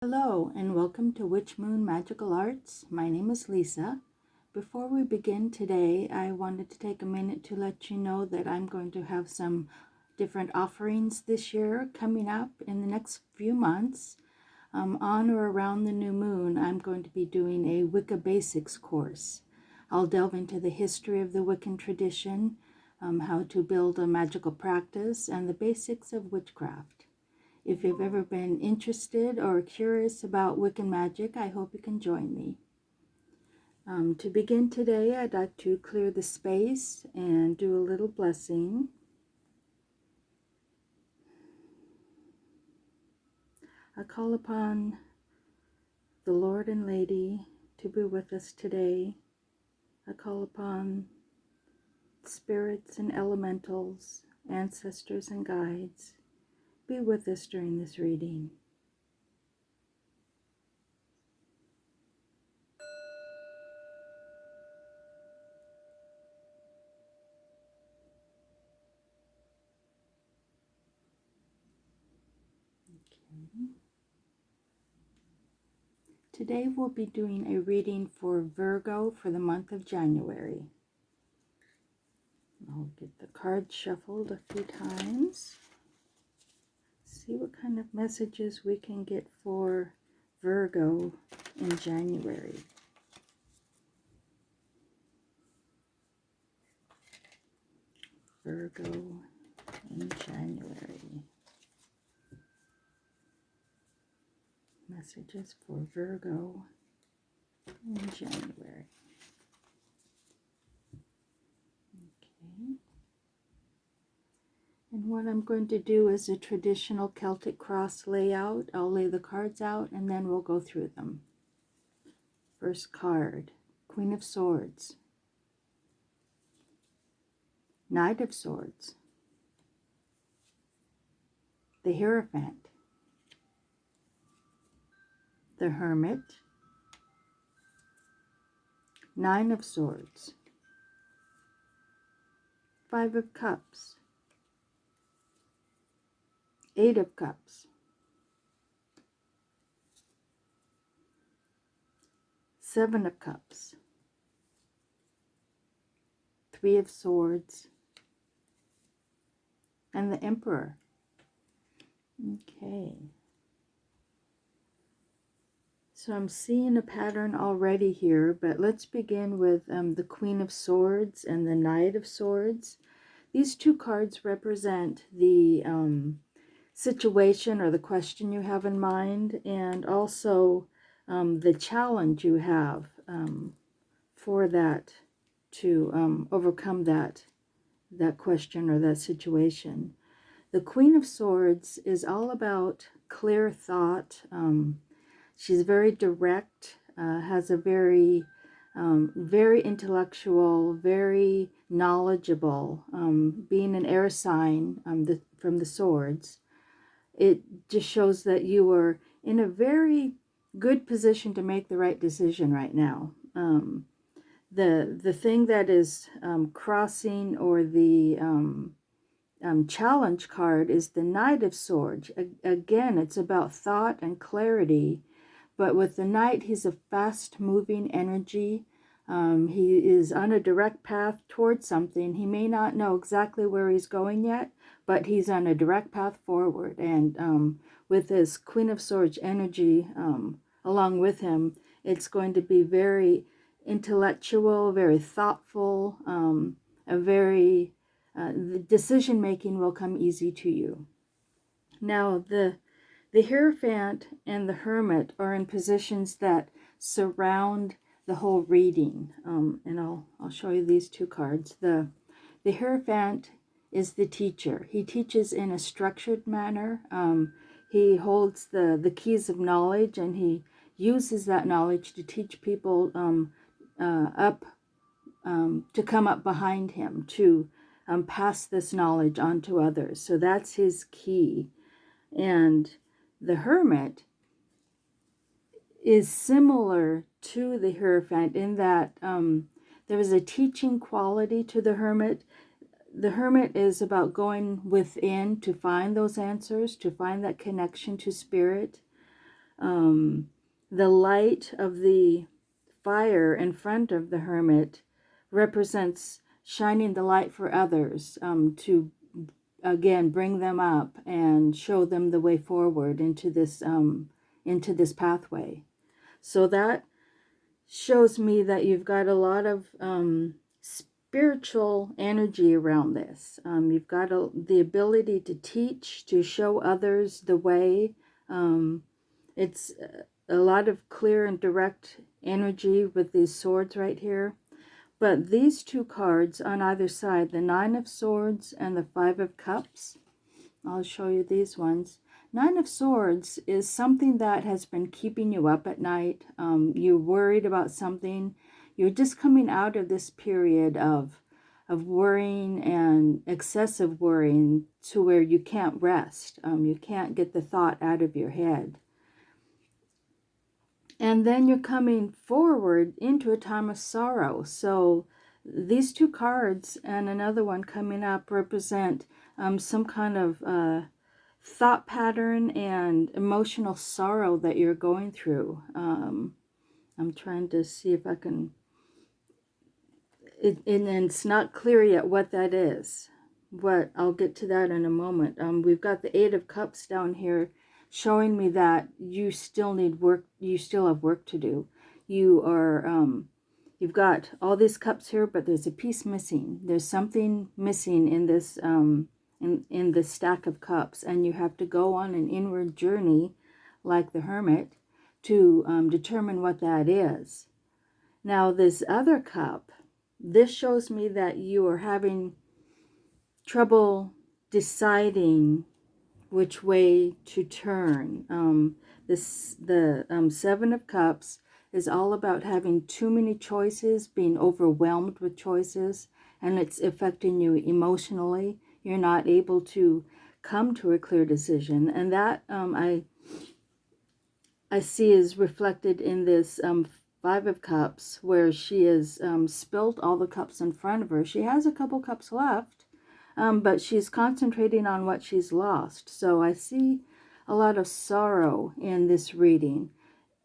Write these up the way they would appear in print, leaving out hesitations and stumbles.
Hello and welcome to Witch Moon Magical Arts. My name is Lisa. Before we begin today, I wanted to take a minute to let you know that I'm going to have some different offerings this year coming up in the next few months. On or around the new moon, I'm going to be doing a Wicca Basics course. I'll delve into the history of the Wiccan tradition, how to build a magical practice, and the basics of witchcraft. If you've ever been interested or curious about Wiccan magic, I hope you can join me. To begin today, I'd like to clear the space and do a little blessing. I call upon the Lord and Lady to be with us today. I call upon spirits and elementals, ancestors and guides. Be with us during this reading. Okay. Today we'll be doing a reading for Virgo for the month of January. I'll get the cards shuffled a few times. See what kind of messages we can get for Virgo in January. Virgo in January. Messages for Virgo in January. Okay. And what I'm going to do is a traditional Celtic cross layout. I'll lay the cards out and then we'll go through them. First card, Queen of Swords, Knight of Swords, the Hierophant, the Hermit, Nine of Swords, Five of Cups, Eight of Cups, Seven of Cups, Three of Swords, and the Emperor. Okay. So I'm seeing a pattern already here, but let's begin with the Queen of Swords and the Knight of Swords. These two cards represent the situation or the question you have in mind, and also the challenge you have for that, to overcome that question or that situation. The Queen of Swords is all about clear thought. She's very direct, has a very intellectual, very knowledgeable, being an air sign from the swords. It just shows that you are in a very good position to make the right decision right now. The thing that is crossing, or the challenge card, is the Knight of Swords. Again, it's about thought and clarity. But with the Knight, he's a fast-moving energy. He is on a direct path towards something. He may not know exactly where he's going yet, but he's on a direct path forward. And with his Queen of Swords energy along with him, it's going to be very intellectual, very thoughtful, the decision-making will come easy to you. Now, the Hierophant and the Hermit are in positions that surround the whole reading. And I'll show you these two cards. The Hierophant is the teacher. He teaches in a structured manner. He holds the keys of knowledge, and he uses that knowledge to teach people to come up behind him, to pass this knowledge on to others. So that's his key. And the Hermit is similar to the Hierophant in that there is a teaching quality to the Hermit. The Hermit is about going within to find those answers, to find that connection to spirit. The light of the fire in front of the hermit represents shining the light for others, to again bring them up and show them the way forward into this pathway. So that shows me that you've got a lot of spiritual energy around this. You've got the ability to teach, to show others the way. It's a lot of clear and direct energy with these swords right here. But these two cards on either side, the Nine of Swords and the Five of Cups, I'll show you these ones. Nine of Swords is something that has been keeping you up at night. You're worried about something. You're just coming out of this period of worrying and excessive worrying to where you can't rest. You can't get the thought out of your head. And then you're coming forward into a time of sorrow. So these two cards and another one coming up represent some kind of thought pattern and emotional sorrow that you're going through. I'm trying to see if I can... and it's not clear yet what that is. But I'll get to that in a moment. We've got the Eight of Cups down here, showing me that you still need work. You still have work to do. You are, you've got all these cups here, but there's a piece missing. There's something missing in this, in this stack of cups, and you have to go on an inward journey, like the Hermit, to determine what that is. Now, this other cup, this shows me that you are having trouble deciding which way to turn. The Seven of Cups is all about having too many choices, being overwhelmed with choices, and it's affecting you emotionally. You're not able to come to a clear decision, and that I see is reflected in this Five of Cups, where she has spilt all the cups in front of her. She has a couple cups left, but she's concentrating on what she's lost. So I see a lot of sorrow in this reading,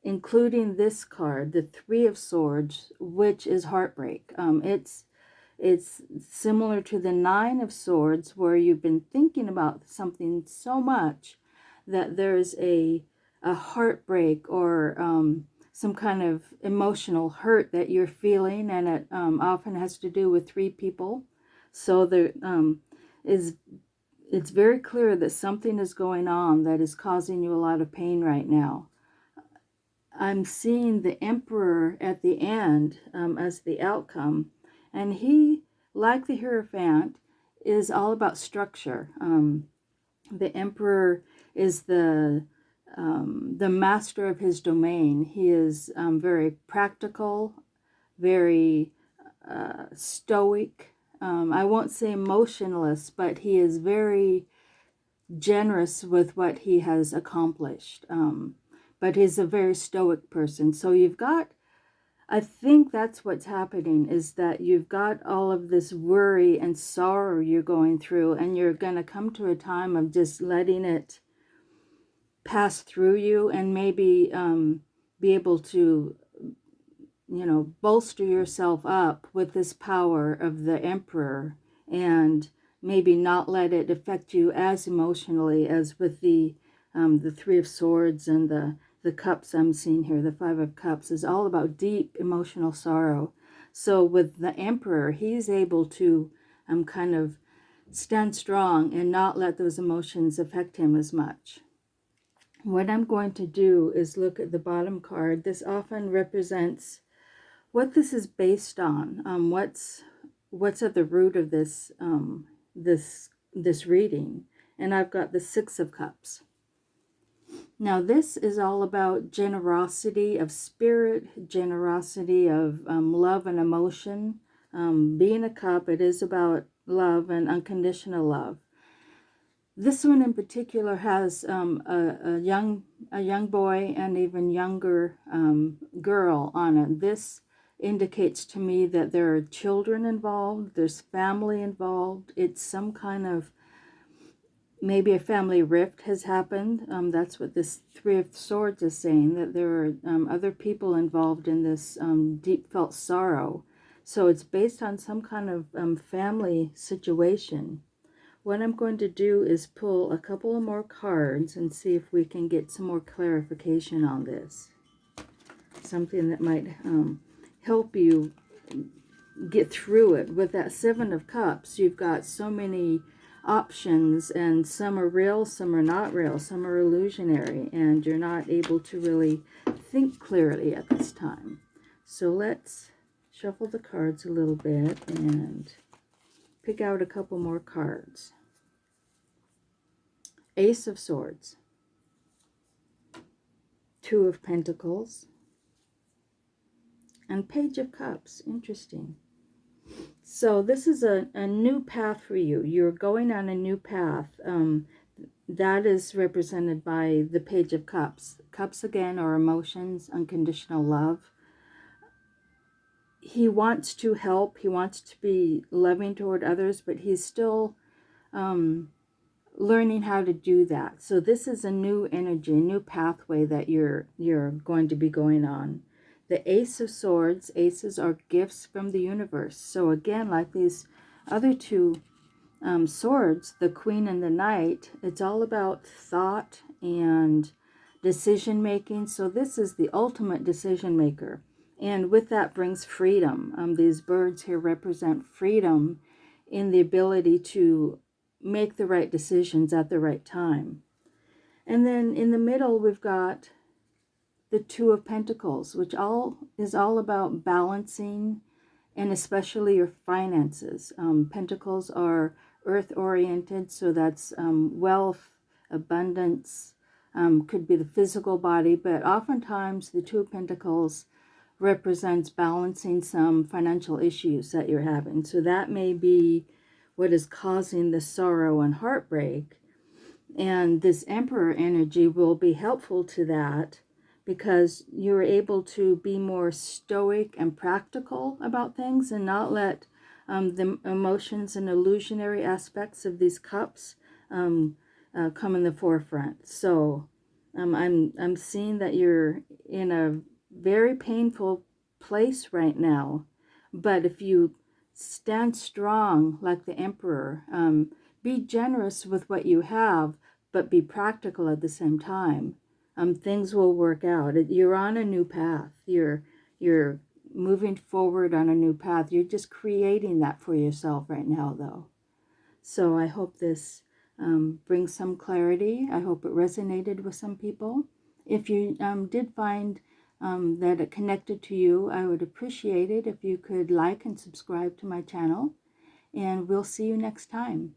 including this card, the Three of Swords, which is heartbreak. It's similar to the Nine of Swords, where you've been thinking about something so much that there's a heartbreak or some kind of emotional hurt that you're feeling, and it often has to do with three people. So there it's very clear that something is going on that is causing you a lot of pain right now. I'm seeing the Emperor at the end as the outcome, and he, like the Hierophant, is all about structure. The Emperor is the master of his domain. He is very practical, very stoic. I won't say emotionless, but he is very generous with what he has accomplished. But he's a very stoic person. So you've got, I think that's what's happening, is that you've got all of this worry and sorrow you're going through, and you're going to come to a time of just letting it pass through you, and maybe be able to, bolster yourself up with this power of the Emperor, and maybe not let it affect you as emotionally as with the Three of Swords and the cups I'm seeing here. The Five of Cups is all about deep emotional sorrow. So with the Emperor, he's able to kind of stand strong and not let those emotions affect him as much. What I'm going to do is look at the bottom card. This often represents what this is based on. What's at the root of this this reading. And I've got the Six of Cups. Now this is all about generosity of spirit, generosity of love and emotion. Being a cup, it is about love and unconditional love. This one in particular has a young boy and even younger girl on it. This indicates to me that there are children involved, there's family involved. It's some kind of, maybe a family rift has happened. That's what this Three of Swords is saying, that there are other people involved in this deep felt sorrow. So it's based on some kind of family situation. What I'm going to do is pull a couple of more cards and see if we can get some more clarification on this. Something that might help you get through it. With that Seven of Cups, you've got so many options, and some are real, some are not real, some are illusionary, and you're not able to really think clearly at this time. So let's shuffle the cards a little bit and pick out a couple more cards. Ace of Swords, Two of Pentacles, and Page of Cups. Interesting. So this is a new path for you. You're going on a new path. That is represented by the Page of Cups. Cups, again, are emotions, unconditional love. He wants to help. He wants to be loving toward others, but he's still learning how to do that. So this is a new energy, a new pathway that you're going to be going on. The Ace of Swords, aces are gifts from the universe. So again, like these other two swords, the Queen and the Knight, it's all about thought and decision making. So this is the ultimate decision maker. And with that brings freedom. These birds here represent freedom in the ability to make the right decisions at the right time. And then in the middle, we've got the Two of Pentacles, which is all about balancing, and especially your finances. Pentacles are earth-oriented, so that's wealth, abundance, could be the physical body, but oftentimes the Two of Pentacles represents balancing some financial issues that you're having. So that may be what is causing the sorrow and heartbreak. And this Emperor energy will be helpful to that, because you're able to be more stoic and practical about things and not let the emotions and illusionary aspects of these cups come in the forefront. So I'm seeing that you're in a very painful place right now, but if you stand strong like the Emperor, be generous with what you have, but be practical at the same time. Things will work out. You're on a new path. You're moving forward on a new path. You're just creating that for yourself right now, though. So I hope this brings some clarity. I hope it resonated with some people. If you did find that it connected to you, I would appreciate it if you could like and subscribe to my channel. And we'll see you next time.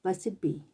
Blessed be.